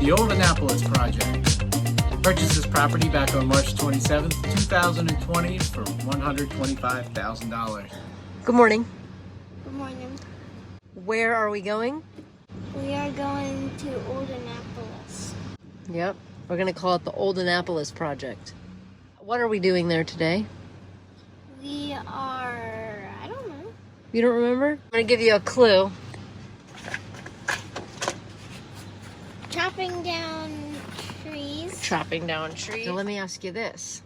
The Old Annapolis Project. Purchased this property back on March 27th, 2020 for $125,000. Good morning. Good morning. Where are we going? We are going to Old Annapolis. Yep. We're going to call it the Old Annapolis Project. What are we doing there today? We are, I don't know. You don't remember? I'm going to give you a clue. Chopping down trees. Chopping down trees. So let me ask you this.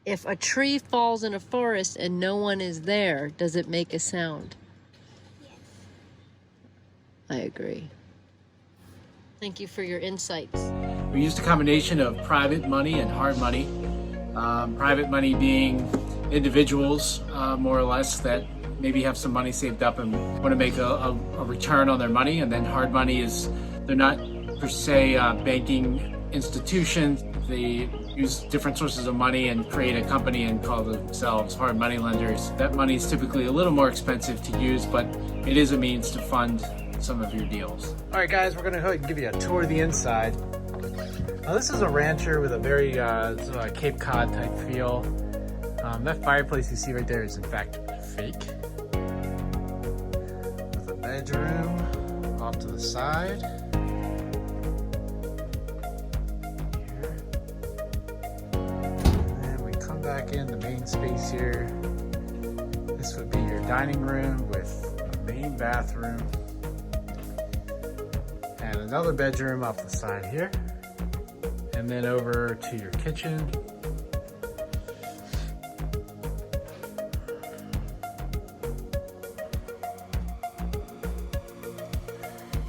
If a tree falls in a forest and no one is there, does it make a sound? Yes. I agree. Thank you for your insights. We used a combination of private money and hard money. Private money being individuals, more or less, that maybe have some money saved up and want to make a return on their money. And then hard money is, they're not per se banking institutions. They use different sources of money and create a company and call themselves hard money lenders. That money is typically a little more expensive to use, but it is a means to fund some of your deals. All right, guys, we're gonna go ahead and give you a tour of the inside. Now, this is a rancher with a very Cape Cod type feel. That fireplace you see right there is in fact fake. With a bedroom off to the side. Here. And then we come back in the main space here. This would be your dining room with a main bathroom. And another bedroom off the side here. And then over to your kitchen.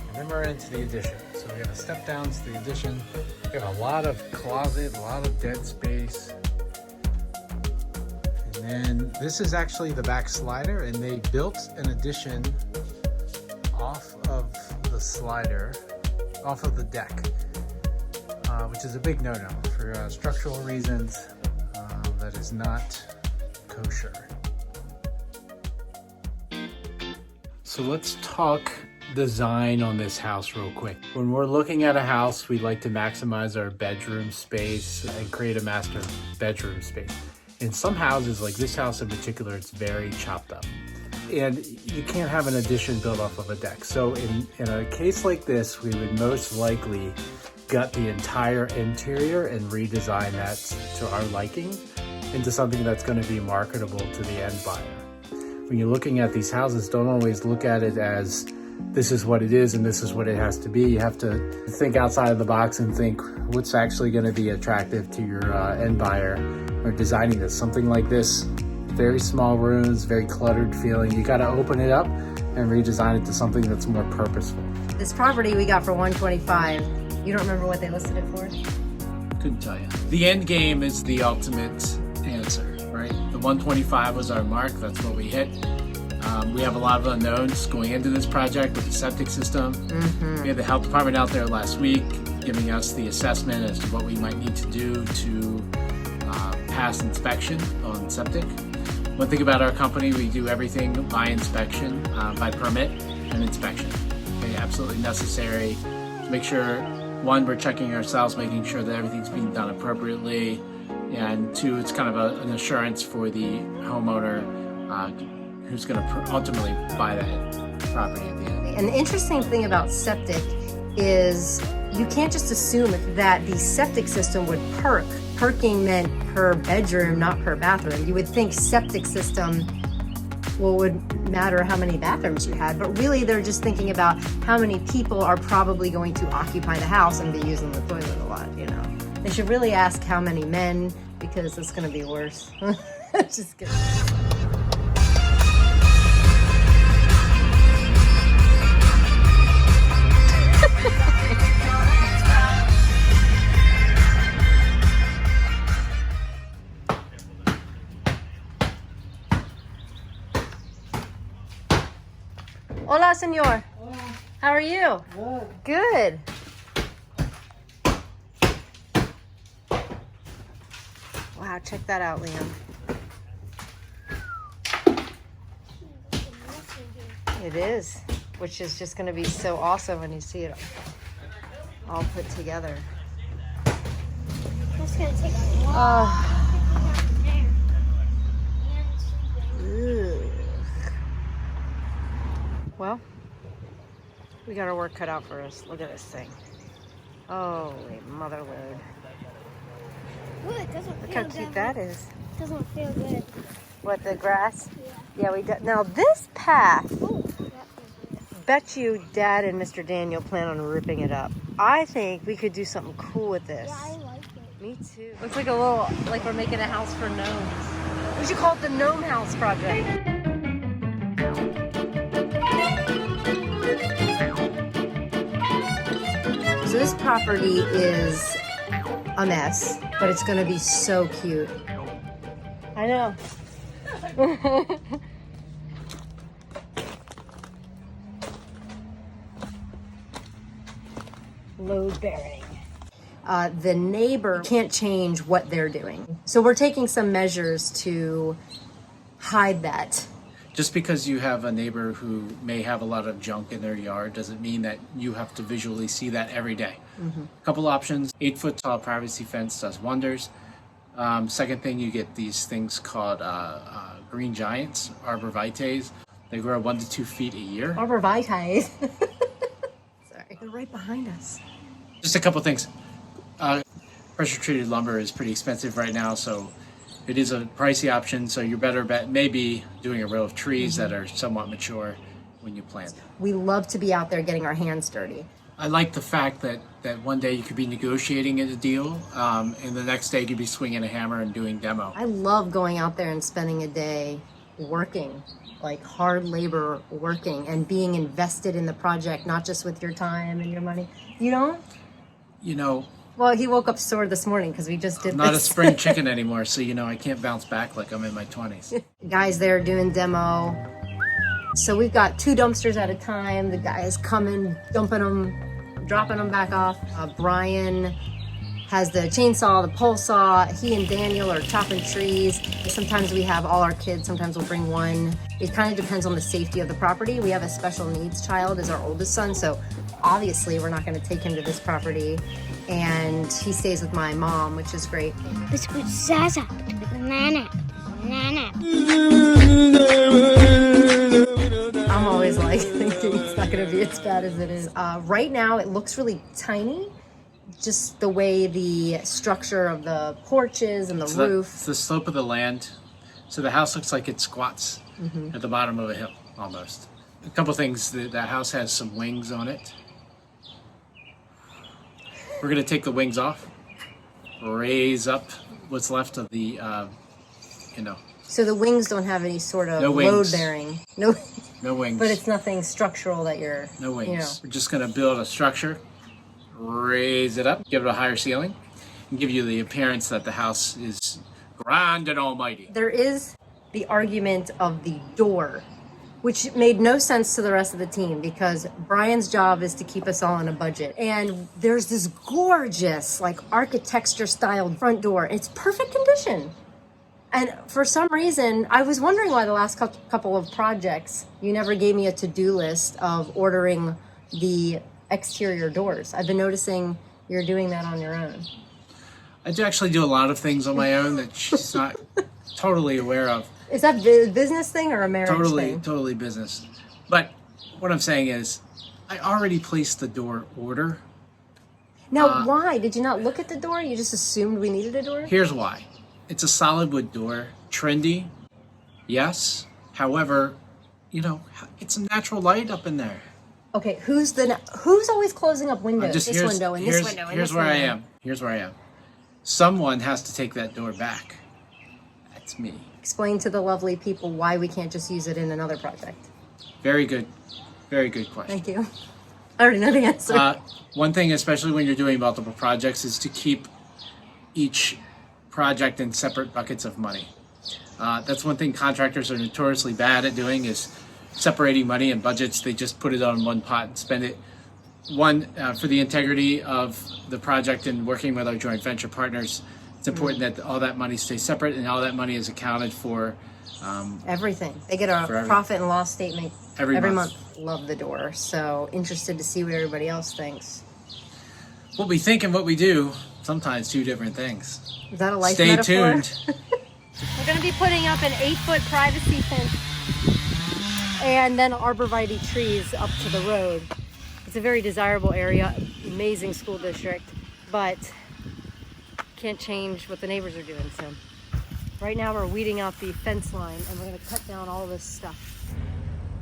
And then we're into the addition. So we have a step down to the addition. We have a lot of closet, a lot of dead space. And then this is actually the back slider, and they built an addition off of the slider, off of the deck, which is a big no-no for structural reasons. That is not kosher. So let's talk design on this house real quick. When we're looking at a house, we like to maximize our bedroom space and create a master bedroom space. In some houses, like this house in particular, it's very chopped up. And you can't have an addition built off of a deck. So in a case like this, we would most likely gut the entire interior and redesign that to our liking into something that's going to be marketable to the end buyer. When you're looking at these houses, don't always look at it as this is what it is and this is what it has to be. You have to think outside of the box and think what's actually going to be attractive to your end buyer or designing this. Something like this, very small rooms, very cluttered feeling. You got to open it up and redesign it to something that's more purposeful. This property we got for $125,000. You don't remember what they listed it for? Couldn't tell you. The end game is the ultimate answer, right? The 125 was our mark. That's what we hit. We have a lot of unknowns going into this project with the septic system. We had the health department out there last week giving us the assessment as to what we might need to do to pass inspection on septic. One thing about our company, we do everything by inspection, by permit and inspection. Okay, absolutely necessary to make sure, one, we're checking ourselves, making sure that everything's being done appropriately, and two, it's kind of an assurance for the homeowner who's going to ultimately buy that property at the end. And the interesting thing about septic is you can't just assume that the septic system would perk. Perking meant per bedroom, not per bathroom. You would think septic system, well, would matter how many bathrooms you had, but really they're just thinking about how many people are probably going to occupy the house and be using the toilet a lot, you know. They should really ask how many men, because it's gonna be worse. Just kidding. Hola, senor. Hola. How are you? Good. Good. Wow, check that out, Liam. It is, which is just going to be so awesome when you see it. all put together. That's gonna take a while. Ugh. Well, we got our work cut out for us. Look at this thing. Holy mother load. Ooh, it doesn't Look feel how cute good. that is. It doesn't feel good. What, the grass? Yeah. Yeah, we do. Now this path, Ooh, that feels good. bet you Dad and Mr. Daniel plan on ripping it up. I think we could do something cool with this. Yeah, I like it. Me too. Looks like a little, like we're making a house for gnomes. We should call it the Gnome House Project. So this property is a mess, but it's gonna be so cute. I know. Load bearing. The neighbor can't change what they're doing. So we're taking some measures to hide that. Just because you have a neighbor who may have a lot of junk in their yard doesn't mean that you have to visually see that every day. A couple options. 8-foot tall privacy fence does wonders. Second thing, you get these things called green giants, arborvitaes. They grow 1 to 2 feet a year. Arborvitaes. Sorry. They're right behind us. Just a couple things. Pressure treated lumber is pretty expensive right now, so it is a pricey option. So your better bet may be doing a row of trees that are somewhat mature when you plant them. We love to be out there getting our hands dirty. I like the fact that one day you could be negotiating a deal, and the next day you'd be swinging a hammer and doing demo. I love going out there and spending a day working, like hard labor working, and being invested in the project, not just with your time and your money. You don't? You know, Well, he woke up sore this morning because we just did I'm not a this. spring chicken anymore, so I can't bounce back like I'm in my 20s. Guys there doing demo. So we've got 2 dumpsters at a time. The guy is coming, dumping them, dropping them back off. Brian has the chainsaw, the pole saw. He and Daniel are chopping trees. Sometimes we have all our kids, sometimes we'll bring one. It kind of depends on the safety of the property. We have a special needs child as our oldest son, so obviously we're not gonna take him to this property. And he stays with my mom, which is great. Biscuit Zaza. Banana. Banana. I'm always like thinking it's not gonna be as bad as it is. Right now it looks really tiny, just the way the structure of the porch is and the roof. It's the slope of the land. So the house looks like it squats at the bottom of a hill, almost. A couple things, that house has some wings on it. We're gonna take the wings off, raise up what's left of the, So the wings don't have any sort of No wings. load bearing. No, no wings. but it's nothing structural that you're, No wings. you know. We're just gonna build a structure, raise it up, give it a higher ceiling, and give you the appearance that the house is grand and almighty. There is the argument of the door, which made no sense to the rest of the team because Brian's job is to keep us all on a budget. And there's this gorgeous, like architecture styled front door. It's perfect condition. And for some reason, I was wondering why the last couple of projects, you never gave me a to-do list of ordering the exterior doors. I've been noticing you're doing that on your own. I do actually do a lot of things on my own that she's not totally aware of. Is that a business thing or a marriage thing? Totally business. But what I'm saying is, I already placed the door order. Now, why? Did you not look at the door? You just assumed we needed a door? Here's why. It's a solid wood door, trendy, yes. However, it's a natural light up in there. Okay, who's always closing up windows? This window and this window and Here's this where window. I am. Here's where I am. Someone has to take that door back. That's me. Explain to the lovely people why we can't just use it in another project. Very good question. Thank you. I already know the answer. One thing, especially when you're doing multiple projects, is to keep each project in separate buckets of money. That's one thing contractors are notoriously bad at doing, is separating money and budgets. They just put it on one pot and spend it. For the integrity of the project and working with our joint venture partners, it's important that all that money stays separate and all that money is accounted for. Everything. They get a profit and loss statement every month. Love the door. So interested to see what everybody else thinks. What we think and what we do, sometimes two different things. Is that a life Stay metaphor? tuned. We're going to be putting up an 8-foot privacy fence and then arborvitae trees up to the road. It's a very desirable area, amazing school district, but can't change what the neighbors are doing. So right now we're weeding out the fence line and we're going to cut down all this stuff.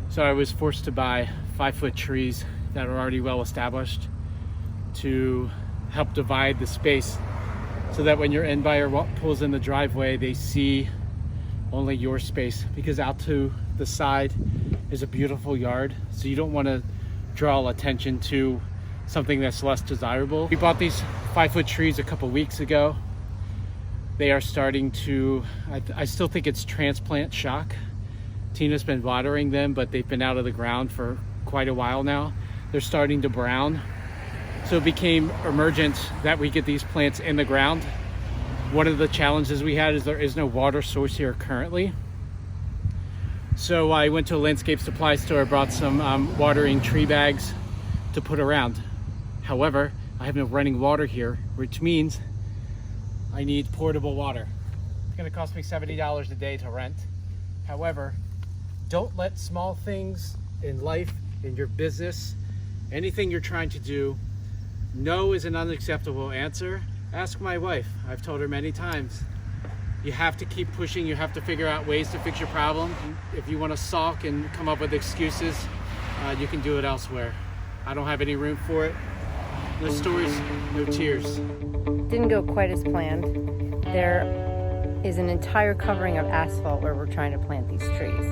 So I was forced to buy 5-foot trees that are already well established to help divide the space so that when your end buyer pulls in the driveway, they see only your space, because out to the side is a beautiful yard. So you don't want to draw attention to something that's less desirable. We bought these 5-foot trees a couple weeks ago. They are starting to, I still think it's transplant shock. Tina's been watering them, but they've been out of the ground for quite a while now. They're starting to brown. So it became emergent that we get these plants in the ground. One of the challenges we had is there is no water source here currently. So I went to a landscape supply store, brought some watering tree bags to put around. However, I have no running water here, which means I need portable water. It's gonna cost me $70 a day to rent. However, don't let small things in life, in your business, anything you're trying to do, no is an unacceptable answer. Ask my wife. I've told her many times. You have to keep pushing. You have to figure out ways to fix your problem. If you want to sulk and come up with excuses, you can do it elsewhere. I don't have any room for it. No stories, no tears. Didn't go quite as planned. There is an entire covering of asphalt where we're trying to plant these trees.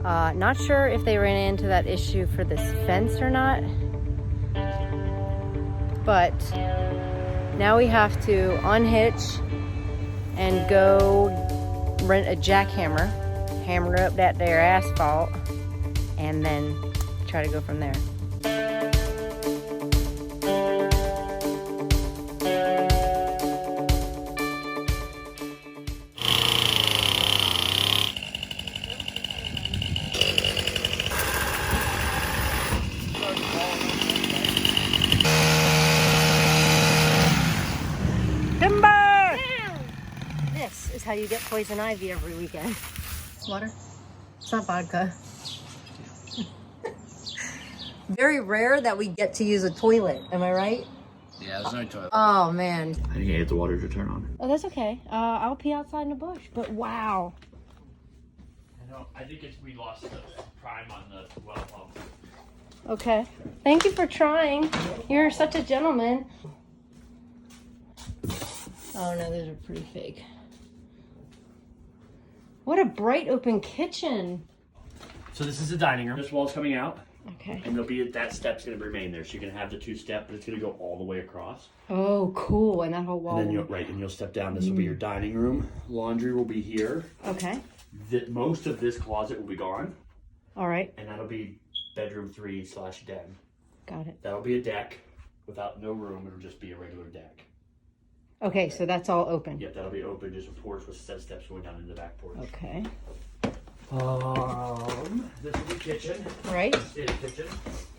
Not sure if they ran into that issue for this fence or not, but now we have to unhitch and go rent a jackhammer, hammer up that there asphalt, and then try to go from there. This is how you get poison ivy every weekend. It's water. It's not vodka. Very rare that we get to use a toilet. Am I right? Yeah, there's no toilet. Oh man. I think I get the water to turn on. Oh, that's okay. I'll pee outside in the bush. But wow. I think we lost the prime on the well pump. Okay. Thank you for trying. You're such a gentleman. Oh no, those are pretty fake. What a bright open kitchen. So this is the dining room. This wall's coming out, Okay. and there'll be that step's going to remain there. So you're going to have the 2-step, but it's going to go all the way across. Oh, cool. And that whole wall. And then you'll step down. This will be your dining room. Laundry will be here. Okay. Most of this closet will be gone, All right. and that'll be bedroom 3/den. Got it. That'll be a deck without no room. It'll just be a regular deck. Okay, so that's all open. Yep, that'll be open. Just a porch with set steps going down into the back porch. Okay. This is the kitchen. Right. This is the kitchen.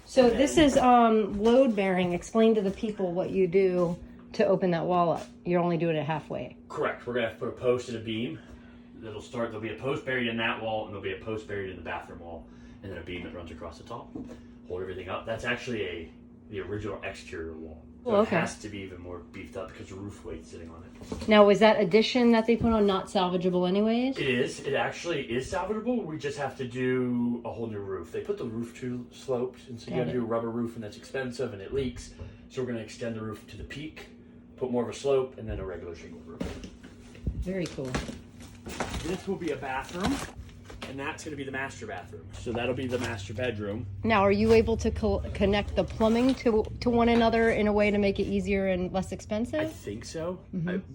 So this is load bearing. Explain to the people what you do to open that wall up. You're only doing it halfway. Correct. We're gonna have to put a post and a beam. There'll be a post buried in that wall, and there'll be a post buried in the bathroom wall, and then a beam that runs across the top. Hold everything up. That's actually the original exterior wall. So okay. It has to be even more beefed up because the roof weight's sitting on it. Now, was that addition that they put on not salvageable anyways? It is. It actually is salvageable. We just have to do a whole new roof. They put the roof too sloped, and so you have to do a rubber roof, and that's expensive, and it leaks. So we're going to extend the roof to the peak, put more of a slope, and then a regular shingle roof. Very cool. This will be a bathroom, and that's going to be the master bathroom. So that'll be the master bedroom. Now, are you able to connect the plumbing to one another in a way to make it easier and less expensive? I think so.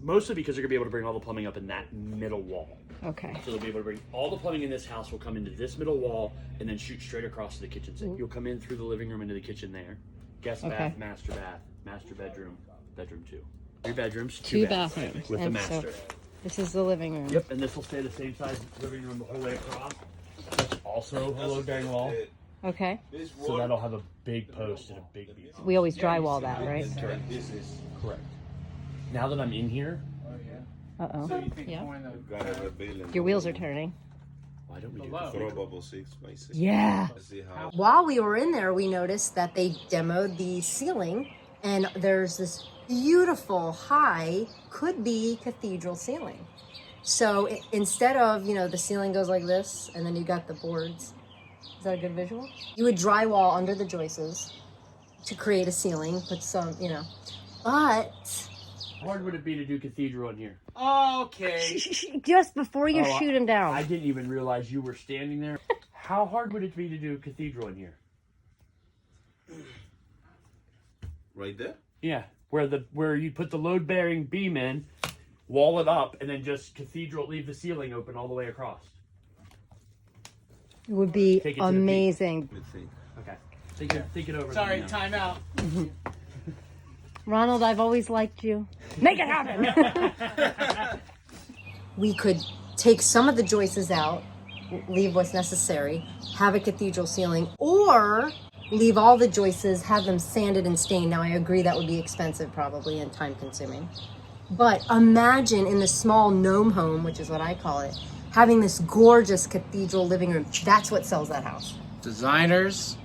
Mostly because they're going to be able to bring all the plumbing up in that middle wall. Okay. So they'll be able to bring all the plumbing in this house will come into this middle wall and then shoot straight across to the kitchen sink. You'll come in through the living room into the kitchen there. Guest bath, master bedroom, bedroom 2. 3 bedrooms, 2 bathrooms. with the And master. so this is the living room. Yep, and this will stay the same size living room the whole way across. That's also a load bearing wall. Okay. So that'll have a big post and a big beam. We always drywall that, right? Correct. Now that I'm in here, Uh-oh. So you think Yeah. point of Your wheels are turning. why don't we do below? Throw bubble 6x6. Yeah. See how While we were in there, we noticed that they demoed the ceiling, and there's this beautiful high, could be cathedral ceiling. So instead of, the ceiling goes like this, and then you got the boards. Is that a good visual? You would drywall under the joists to create a ceiling, put some, but How hard would it be to do cathedral in here? Okay. just before you Oh, shoot him down. I didn't even realize you were standing there. How hard would it be to do cathedral in here? right there. Yeah, where you put the load bearing beam in, wall it up, and then just cathedral, leave the ceiling open all the way across. It would be Take it to the peak. amazing. Let me think. Okay, think it over. Sorry, now. time out. Ronald, I've always liked you. Make it happen. We could take some of the joists out, leave what's necessary, have a cathedral ceiling, or leave all the joists, have them sanded and stained. Now, I agree that would be expensive probably and time consuming. But imagine in the small gnome home, which is what I call it, having this gorgeous cathedral living room. That's what sells that house. Designers,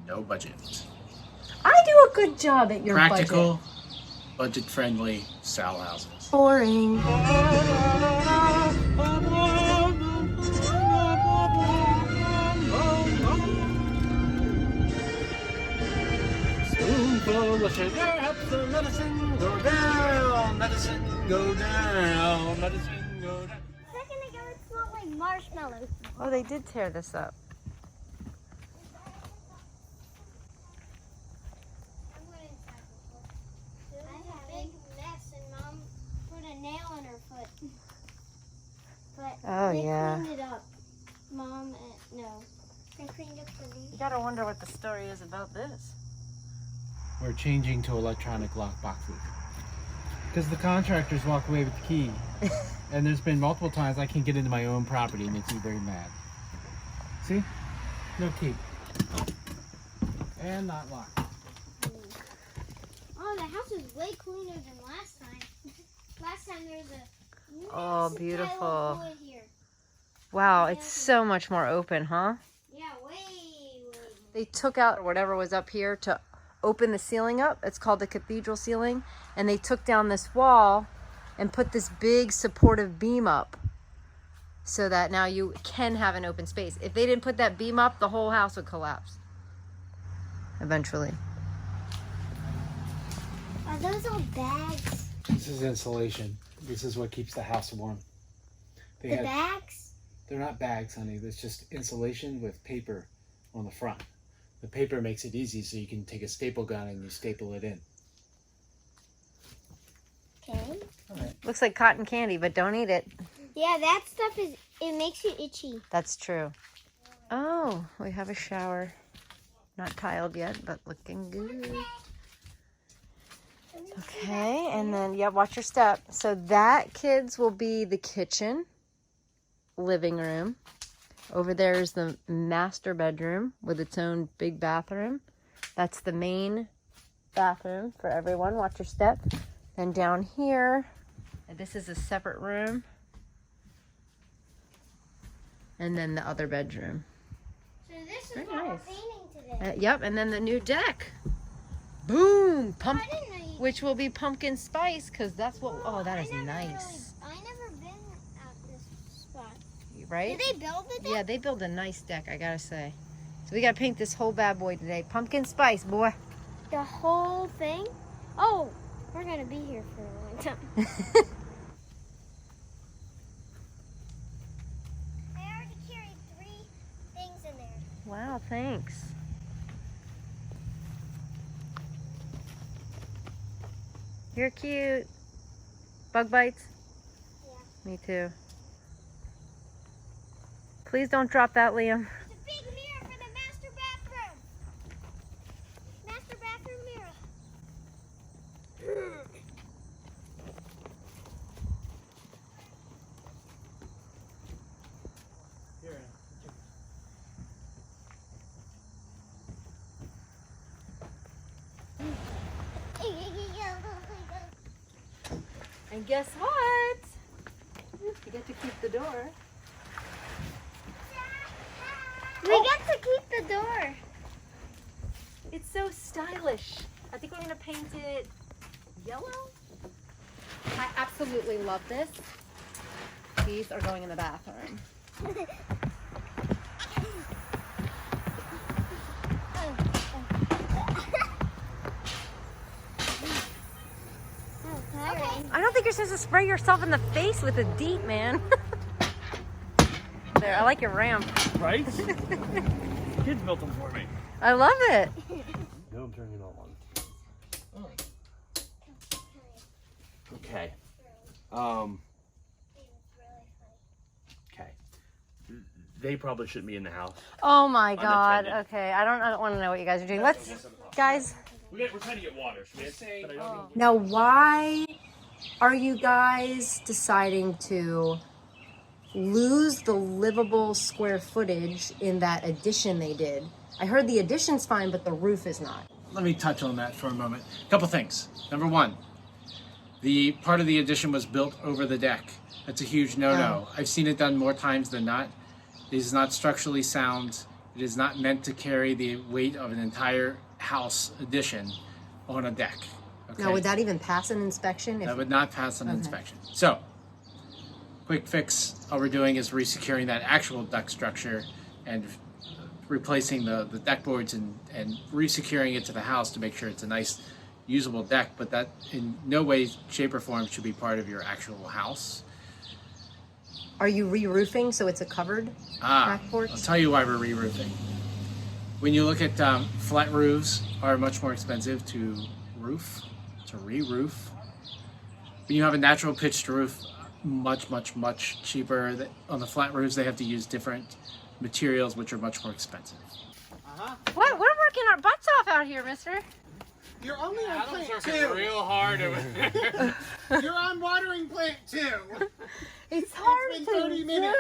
no budget. I do a good job at your Practical, budget. budget-friendly style houses. Boring. Spoonful of sugar helps the medicine go down. Medicine go down. Medicine go down. A second ago, it smelled like marshmallows. Oh, they did tear this up. I went inside before. I had a big mess, and Mom put a nail in her foot. But Oh, they yeah. cleaned it up. Mom, no. They cleaned up for me. You gotta wonder what the story is about this. We're changing to electronic lock boxes. Because the contractors walk away with the key. And there's been multiple times I can't get into my own property, it makes me very mad. See? No key. And not locked. Oh, the house is way cleaner than last time. Last time there was a Oh, massive beautiful. pile of wood here. Wow, it's so much more open, huh? Yeah, way more. They took out whatever was up here to open the ceiling up. It's called the cathedral ceiling. And they took down this wall and put this big supportive beam up so that now you can have an open space. If they didn't put that beam up, the whole house would collapse eventually. Are those all bags? This is insulation. This is what keeps the house warm. They The have- bags? They're not bags, honey. It's just insulation with paper on the front. The paper makes it easy so you can take a staple gun and you staple it in. Okay. Looks like cotton candy, but don't eat it. Yeah, that stuff it makes you itchy. That's true. Oh, we have a shower. Not tiled yet, but looking good. Okay, and then, yeah, watch your step. So that, kids, will be the kitchen, living room. Over there is the master bedroom with its own big bathroom. That's the main bathroom for everyone. Watch your step. Then down here, this is a separate room. And then the other bedroom. So this is Very what we're nice. painting today. Yep, and then the new deck. Boom! I didn't know you. Which will be pumpkin spice, because that's what, oh, that is I never nice. I never been at this spot. Right? Did they build it? Yeah, they built a nice deck, I gotta say. So we gotta paint this whole bad boy today. Pumpkin spice, boy. The whole thing? Oh, we're gonna be here for a long time. I already carried 3 things in there. Wow, thanks. You're cute. Bug bites? Yeah. Me too. Please don't drop that, Liam. It's a big mirror for the master bathroom. Master bathroom mirror. And guess what? You get to keep the door. We get to keep the door. It's so stylish. I think we're gonna paint it yellow. I absolutely love this. These are going in the bathroom. I don't think you're supposed to spray yourself in the face with a DEET, man. There, I like your ramp. Right? Kids built them for me. I love it. No, I'm turning it all on. Okay. Okay. They probably shouldn't be in the house. Oh my God. Unattended. Okay, I don't want to know what you guys are doing. Let's, guys. We're trying to get water. So but I don't Now, why are you guys deciding to lose the livable square footage in that addition they did? I heard the addition's fine, but the roof is not. Let me touch on that for a moment. A couple things. Number one, the part of the addition was built over the deck. That's a huge no-no. I've seen it done more times than not. It is not structurally sound. It is not meant to carry the weight of an entire house addition on a deck. Okay? Now, would that even pass an inspection? That would not pass an inspection. So, quick fix, all we're doing is resecuring that actual deck structure and replacing the deck boards and resecuring it to the house to make sure it's a nice, usable deck, but that in no way, shape, or form should be part of your actual house. Are you re-roofing so it's a covered back porch? I'll tell you why we're re-roofing. When you look at flat roofs are much more expensive to re-roof. When you have a natural pitched roof, much cheaper. On the flat roofs, they have to use different materials, which are much more expensive. What? We're working our butts off out here, mister. You're only on plant working 2. real hard over there. You're on watering plant 2. It's hard been to 30 minutes.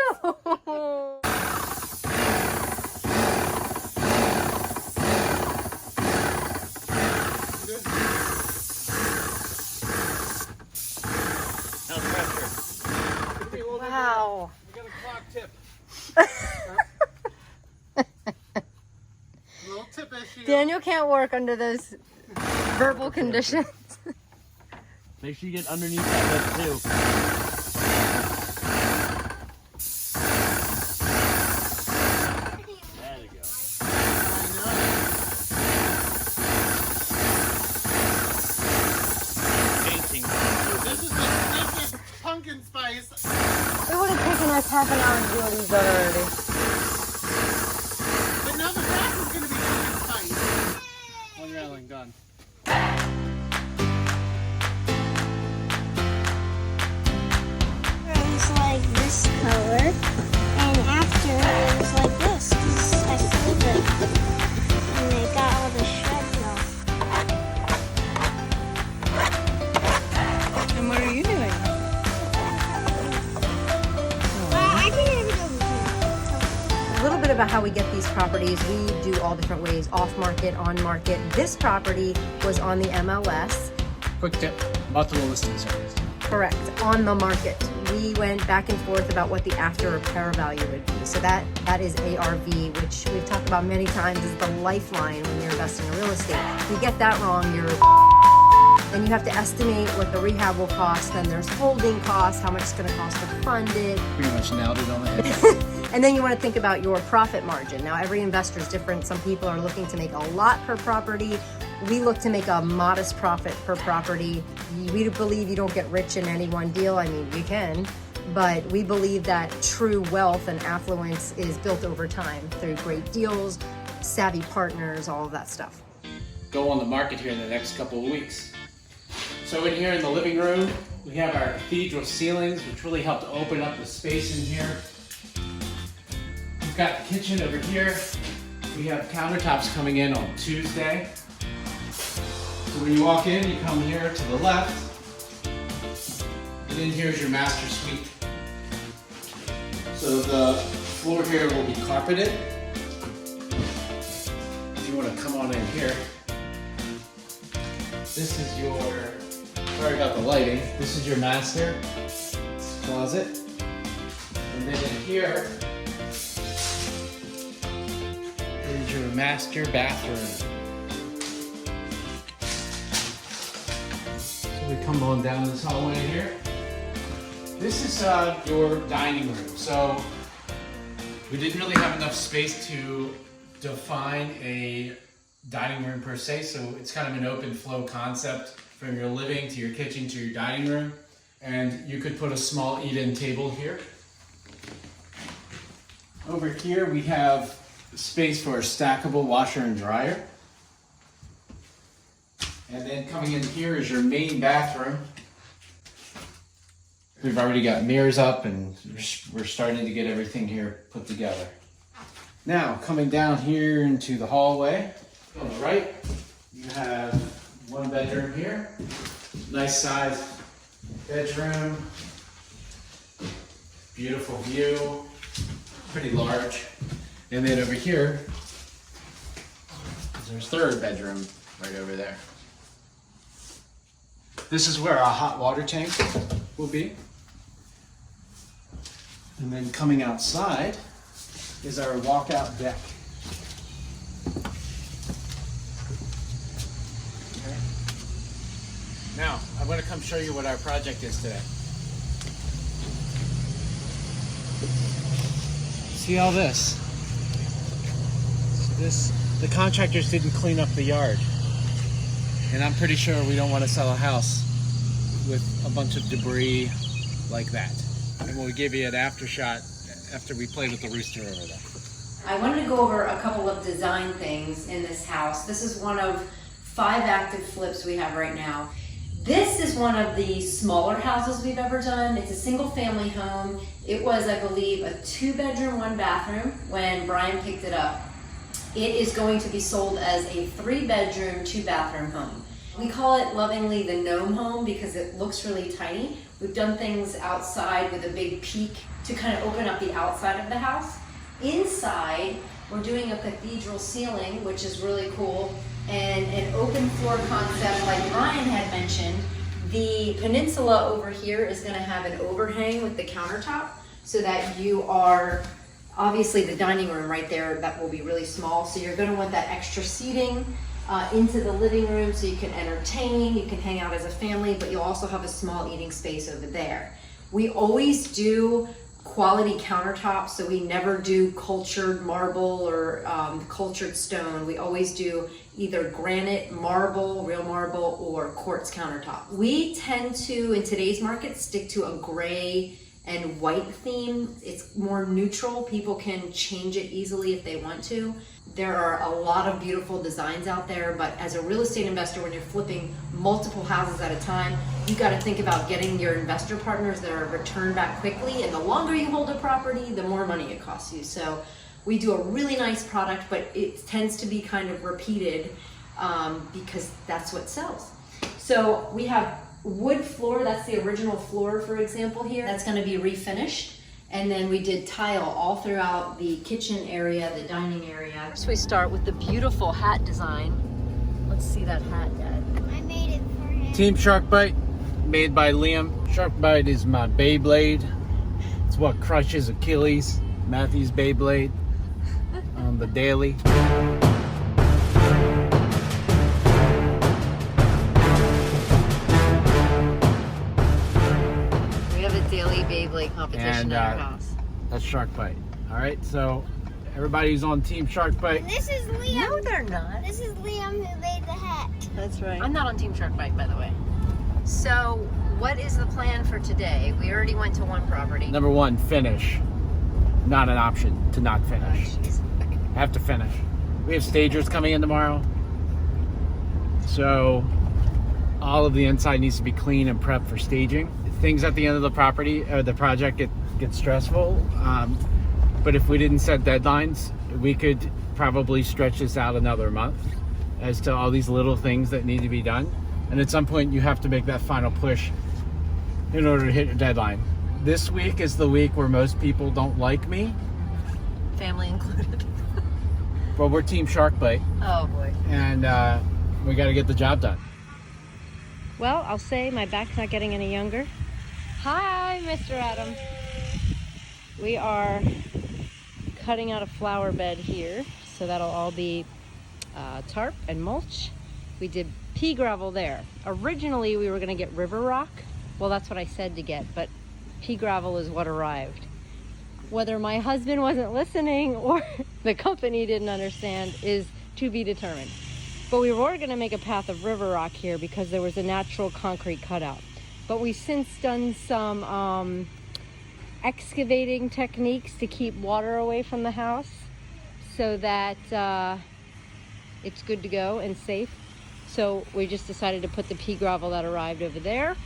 do. Wow. We got a clock tip. Little tip issue. Daniel can't work under those verbal conditions. Make sure you get underneath that lip too. There you go. Painting. This is the thickest pumpkin spice. It would have taken us half an hour to do all these already. But now the grass is going to be pumpkin spice. One railing done. It was like this color, and after it was like this, 'cause I filled it, and it got all the shreds off. And what are you doing? Well, I didn't even know. A little bit about how we get these properties. We do all different ways, off market, on market. This property was on the MLS. Quick tip, multiple listing service. Correct, on the market. We went back and forth about what the after repair value would be. So that is ARV, which we've talked about many times, is the lifeline when you're investing in real estate. If you get that wrong, you're then you have to estimate what the rehab will cost. Then there's holding costs, how much it's going to cost to fund it. Pretty much nailed it on the head. And then you want to think about your profit margin. Now, every investor is different. Some people are looking to make a lot per property. We look to make a modest profit per property. We believe you don't get rich in any one deal. I mean, you can, but we believe that true wealth and affluence is built over time through great deals, savvy partners, all of that stuff. Go on the market here in the next couple of weeks. So in here in the living room, we have our cathedral ceilings, which really help to open up the space in here. We've got the kitchen over here. We have countertops coming in on Tuesday. So when you walk in, you come here to the left, and then here's your master suite. So the floor here will be carpeted. If you want to come on in here, this is your Sorry about the lighting. This is your master closet. And then in here is your master bathroom. So we come on down this hallway here. This is your dining room. So we didn't really have enough space to define a dining room per se, so it's kind of an open flow concept from your living to your kitchen to your dining room. And you could put a small eat-in table here. Over here we have space for a stackable washer and dryer. And then coming in here is your main bathroom. We've already got mirrors up and we're starting to get everything here put together. Now, coming down here into the hallway, on the right, you have one bedroom here. Nice sized bedroom. Beautiful view. Pretty large. And then over here, is our third bedroom right over there. This is where our hot water tank will be. And then coming outside is our walkout deck. Okay. Now, I'm going to come show you what our project is today. See all this? The contractors didn't clean up the yard. And I'm pretty sure we don't want to sell a house with a bunch of debris like that. And we'll give you an after shot after we play with the rooster over there. I wanted to go over a couple of design things in this house. This is one of 5 active flips we have right now. This is one of the smaller houses we've ever done. It's a single family home. It was, I believe, a 2-bedroom, 1-bathroom when Brian picked it up. It is going to be sold as a 3-bedroom, 2-bathroom home. We call it lovingly the gnome home because it looks really tiny. We've done things outside with a big peak to kind of open up the outside of the house. Inside, we're doing a cathedral ceiling, which is really cool, and an open floor concept like Brian had mentioned. The peninsula over here is going to have an overhang with the countertop so that you are, obviously the dining room right there, that will be really small, so you're going to want that extra seating into the living room so you can entertain, you can hang out as a family, but you'll also have a small eating space over there. We always do quality countertops, so we never do cultured marble or cultured stone. We always do either granite, marble, real marble, or quartz countertop. We tend to, in today's market, stick to a gray and white theme. It's more neutral. People can change it easily if they want to. There are a lot of beautiful designs out there, but as a real estate investor, when you're flipping multiple houses at a time, you got to think about getting your investor partners that are returned back quickly, and the longer you hold a property, the more money it costs you. So we do a really nice product, but it tends to be kind of repeated because that's what sells. So we have wood floor, that's the original floor, for example, here. That's going to be refinished. And then we did tile all throughout the kitchen area, the dining area. So we start with the beautiful hat design. Let's see that hat, Dad. I made it for him. Team Shark Bite, made by Liam. Shark Bite is my Beyblade. It's what crushes Achilles, Matthew's Beyblade, on the daily. Beyblade competition And at our house. that's Shark Bite. All right, so everybody's on Team Shark Bite. And this is Liam. No, they're not. This is Liam who made the hat. That's right. I'm not on Team Shark Bite, by the way. So, what is the plan for today? We already went to one property. Number 1, finish. Not an option to not finish. Have to finish. We have stagers coming in tomorrow. So all of the inside needs to be clean and prepped for staging. Things at the end of the property or the project get stressful. But if we didn't set deadlines, we could probably stretch this out another month as to all these little things that need to be done. And at some point you have to make that final push in order to hit your deadline. This week is the week where most people don't like me. Family included. But we're Team Shark Bite. Oh boy. And we got to get the job done. Well, I'll say my back's not getting any younger. Hi, Mr. Adam. We are cutting out a flower bed here, so that'll all be tarp and mulch. We did pea gravel there. Originally, we were gonna get river rock. Well, that's what I said to get, but pea gravel is what arrived. Whether my husband wasn't listening or the company didn't understand is to be determined. But we were gonna make a path of river rock here because there was a natural concrete cutout. But we've since done some excavating techniques to keep water away from the house so that it's good to go and safe. So we just decided to put the pea gravel that arrived over there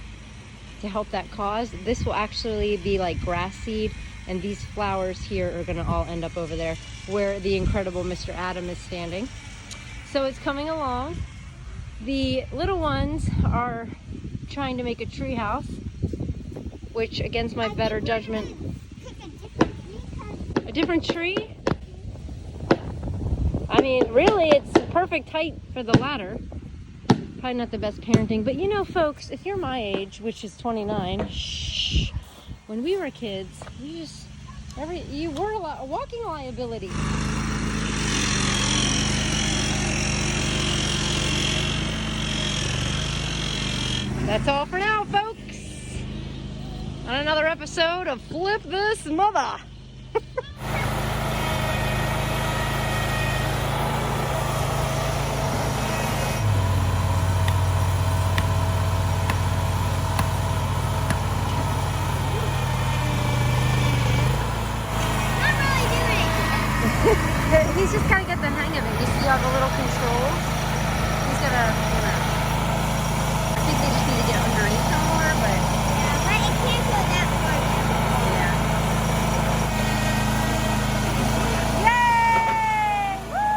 to help that cause. This will actually be like grass seed, and these flowers here are gonna all end up over there where the incredible Mr. Adam is standing. So it's coming along. The little ones are trying to make a tree house, which against my better judgment, a different tree? I mean, really, it's the perfect height for the ladder. Probably not the best parenting, but you know, folks, if you're my age, which is 29, shh, when we were kids, you were a walking liability. That's all for now, folks. On another episode of Flip This Mother. He's just gotta get the hang of it. You see all the little controls? He's gotta, you know. I think they just need to get underneath some more, but. Yeah, but it can't go that far. Yeah. Yay! Woo!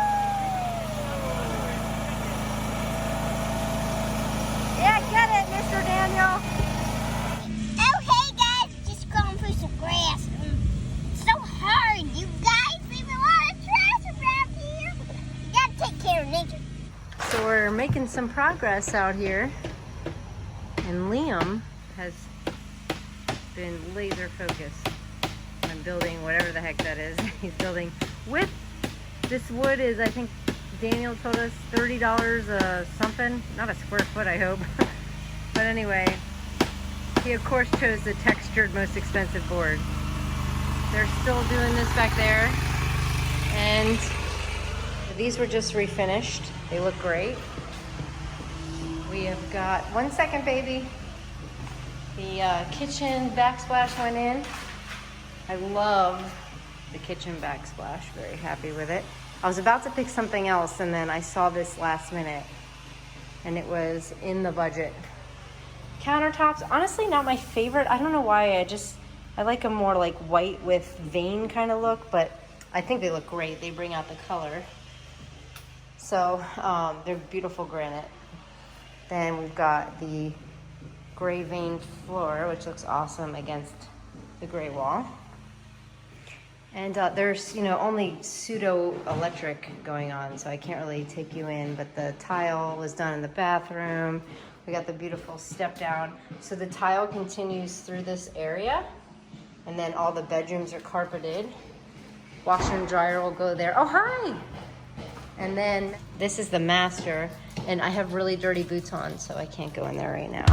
Yeah, get it, Mr. Daniel. Oh, hey guys, just going through some grass. It's so hard, you guys. Leave a lot of trash around here. You gotta take care of nature. So we're making some progress out here, and Liam has been laser focused on building whatever the heck that is. He's building with this wood is, I think Daniel told us, $30 a something, not a square foot, I hope. But anyway, he of course chose the textured, most expensive board. They're still doing this back there, and these were just refinished. They look great. We have got, 1 second, baby. The kitchen backsplash went in. I love the kitchen backsplash, very happy with it. I was about to pick something else, and then I saw this last minute, and it was in the budget. Countertops, honestly not my favorite. I don't know why, I like a more like white with vein kind of look, but I think they look great. They bring out the color. So they're beautiful granite. Then we've got the gray veined floor, which looks awesome against the gray wall. And there's, you know, only pseudo electric going on, so I can't really take you in, but the tile was done in the bathroom. We got the beautiful step down. So the tile continues through this area, and then all the bedrooms are carpeted. Washer and dryer will go there. Oh, hi! And then this is the master, and I have really dirty boots on, so I can't go in there right now.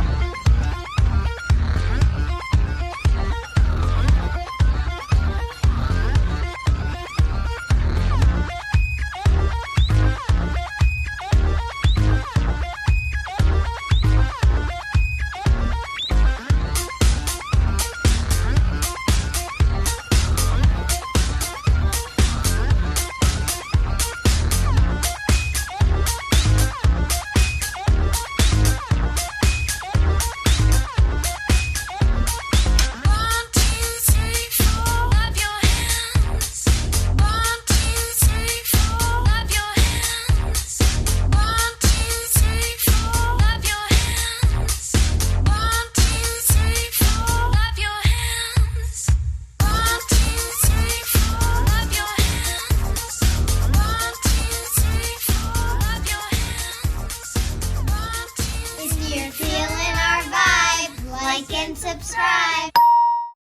subscribe.